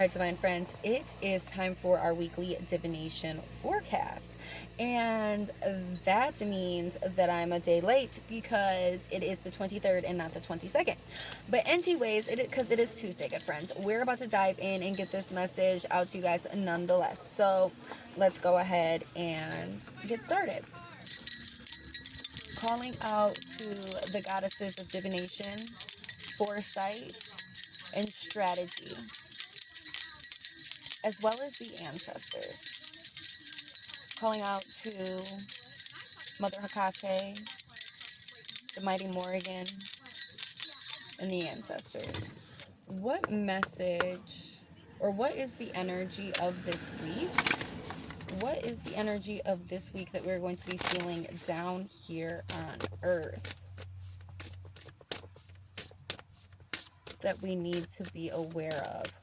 Alright, divine friends, it is time for our weekly divination forecast. And that means that I'm a day late because it is the 23rd and not the 22nd. But anyways, because it is Tuesday, good friends, we're about to dive in and get this message out to you guys nonetheless. So let's go ahead and get started. Calling out to the goddesses of divination, foresight, and strategy, as well as the ancestors. Calling out to Mother Hecate, the mighty Morrigan, and the ancestors. What message, or what is the energy of this week? What is the energy of this week that we're going to be feeling down here on Earth that we need to be aware of?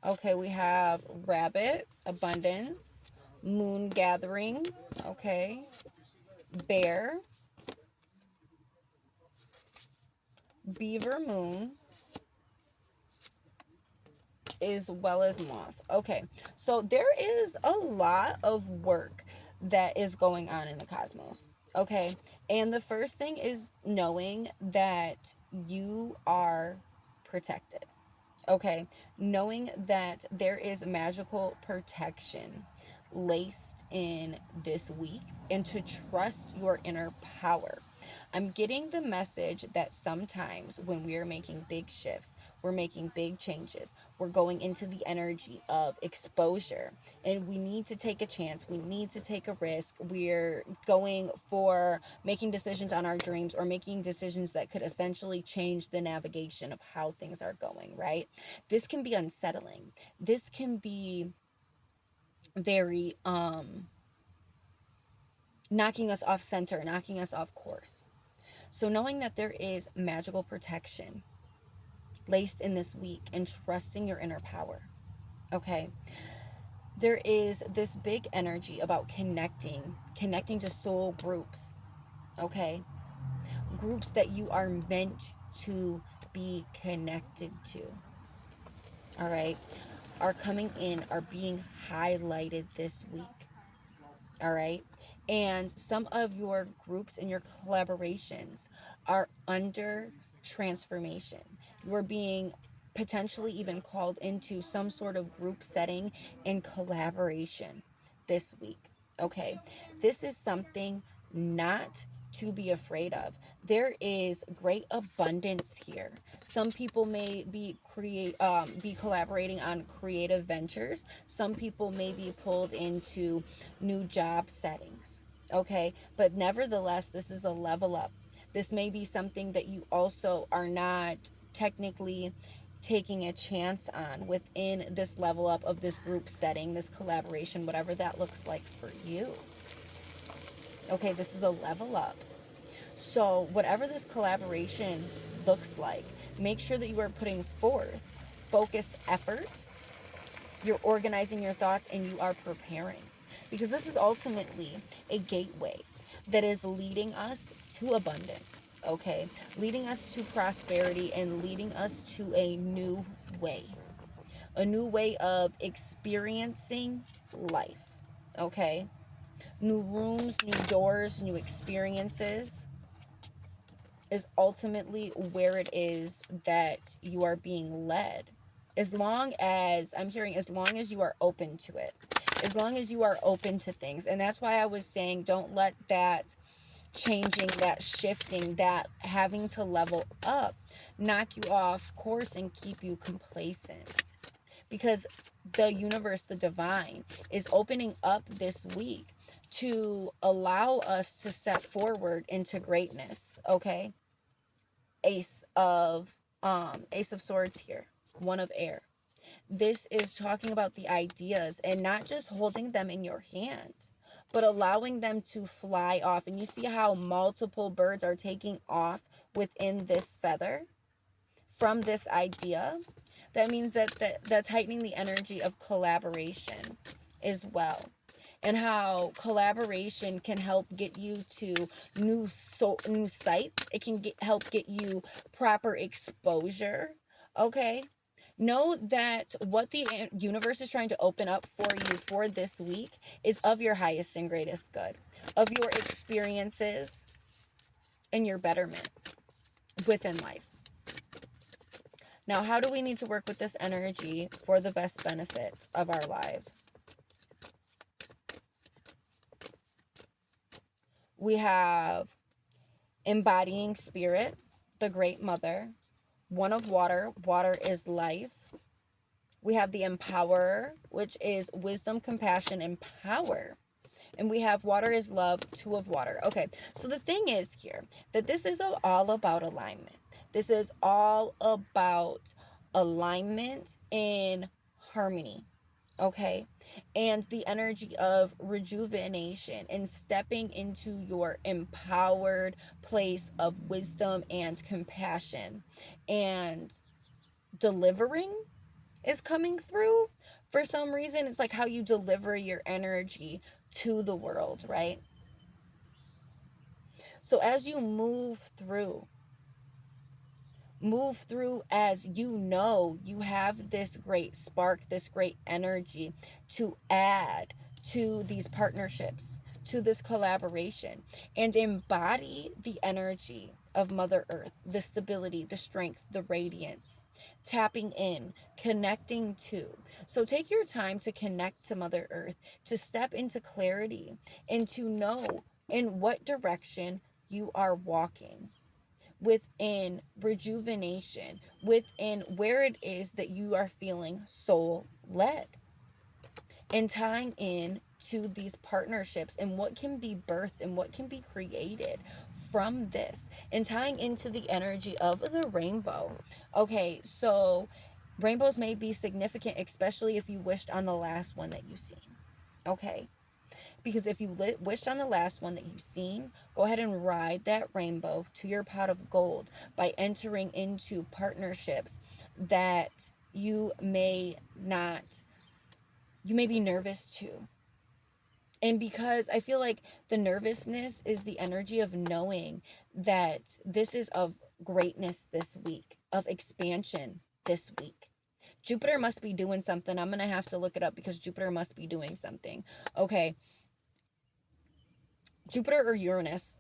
Okay, we have rabbit, abundance, moon gathering, okay, bear, beaver moon, as well as moth. Okay, so there is a lot of work that is going on in the cosmos. Okay, and the first thing is knowing that you are protected. Okay, knowing that there is magical protection laced in this week, and to trust your inner power. I'm getting the message that sometimes when we are making big shifts, we're making big changes, we're going into the energy of exposure, and we need to take a chance, we need to take a risk, we're going for making decisions on our dreams, or making decisions that could essentially change the navigation of how things are going, right? This can be unsettling. This can be very knocking us off center, knocking us off course. So knowing that there is magical protection laced in this week, and trusting your inner power. Okay. There is this big energy about connecting to soul groups. Okay. Groups that you are meant to be connected to. All right. Are coming in, are being highlighted this week. All right. And some of your groups and your collaborations are under transformation. You are being potentially even called into some sort of group setting and collaboration this week. Okay. This is something not to be afraid of. There is great abundance here. Some people may be collaborating on creative ventures. Some people may be pulled into new job settings. Okay, but nevertheless, this is a level up. This may be something that you also are not technically taking a chance on within this level up of this group setting, this collaboration, whatever that looks like for you. Okay, this is a level up. So whatever this collaboration looks like, make sure that you are putting forth focused effort, you're organizing your thoughts, and you are preparing. Because this is ultimately a gateway that is leading us to abundance, okay? Leading us to prosperity, and leading us to a new way. A new way of experiencing life, okay? New rooms, new doors, new experiences is ultimately where it is that you are being led. As long as, I'm hearing, as long as you are open to it, as long as you are open to things. And that's why I was saying, don't let that changing, that shifting, that having to level up knock you off course and keep you complacent. Because the universe, the divine, is opening up this week to allow us to step forward into greatness, okay? Ace of Swords here, one of air. This is talking about the ideas and not just holding them in your hand, but allowing them to fly off. And you see how multiple birds are taking off within this feather from this idea? That means that that's heightening the energy of collaboration as well. and how collaboration can help get you to new sites. It can help get you proper exposure. Okay, know that what the universe is trying to open up for you for this week is of your highest and greatest good, of your experiences and your betterment within life. Now, how do we need to work with this energy for the best benefit of our lives? We have embodying spirit, the great mother. One of water, water is life. We have the empowerer, which is wisdom, compassion, and power. And we have water is love, two of water. Okay, so the thing is here that this is all about alignment. This is all about alignment in harmony. Okay, and the energy of rejuvenation and stepping into your empowered place of wisdom and compassion, and delivering is coming through. For some reason, it's like how you deliver your energy to the world, right? So as you move through as you have this great spark, this great energy to add to these partnerships, to this collaboration, and embody the energy of Mother Earth, the stability, the strength, the radiance, tapping in, connecting to. So take your time to connect to Mother Earth, to step into clarity, and to know in what direction you are walking within rejuvenation, within where it is that you are feeling soul led, and tying in to these partnerships and what can be birthed and what can be created from this, and tying into the energy of the rainbow. Okay, so rainbows may be significant, especially if you wished on the last one that you've seen. Okay, because if you wished on the last one that you've seen, go ahead and ride that rainbow to your pot of gold by entering into partnerships that you may be nervous to. And because I feel like the nervousness is the energy of knowing that this is of greatness this week, of expansion this week. Jupiter must be doing something. I'm going to have to look it up because Jupiter must be doing something. Okay, Jupiter or Uranus.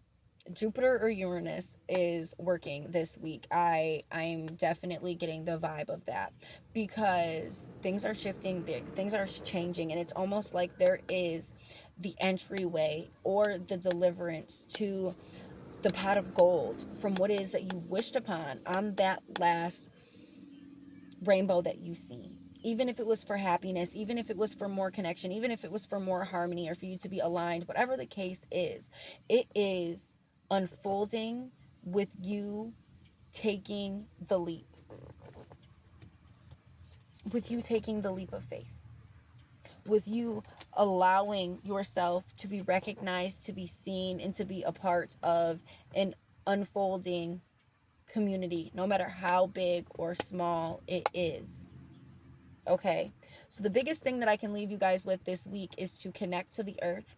Jupiter or Uranus is working this week. I'm definitely getting the vibe of that because things are shifting, things are changing, and it's almost like there is the entryway or the deliverance to the pot of gold from what it is that you wished upon on that last rainbow that you see. Even if it was for happiness, even if it was for more connection, even if it was for more harmony or for you to be aligned, whatever the case is, it is unfolding with you taking the leap. With you taking the leap of faith. With you allowing yourself to be recognized, to be seen, and to be a part of an unfolding community, no matter how big or small it is. Okay, so the biggest thing that I can leave you guys with this week is to connect to the earth,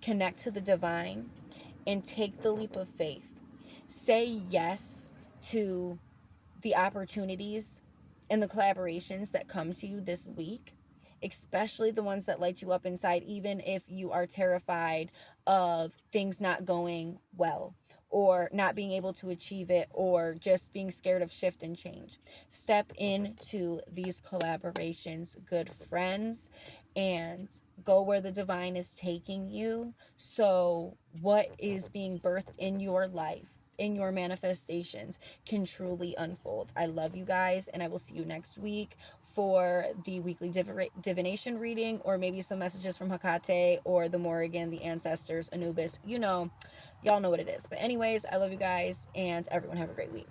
connect to the divine, and take the leap of faith. Say yes to the opportunities and the collaborations that come to you this week, especially the ones that light you up inside, even if you are terrified of things not going well or not being able to achieve it or just being scared of shift and change. Step into these collaborations, good friends, and go where the divine is taking you. So what is being birthed in your life, in your manifestations, can truly unfold. I love you guys, and I will see you next week for the weekly divination reading, or maybe some messages from Hecate or the Morrigan, the ancestors, Anubis. Y'all know what it is. But anyways, I love you guys, and everyone have a great week.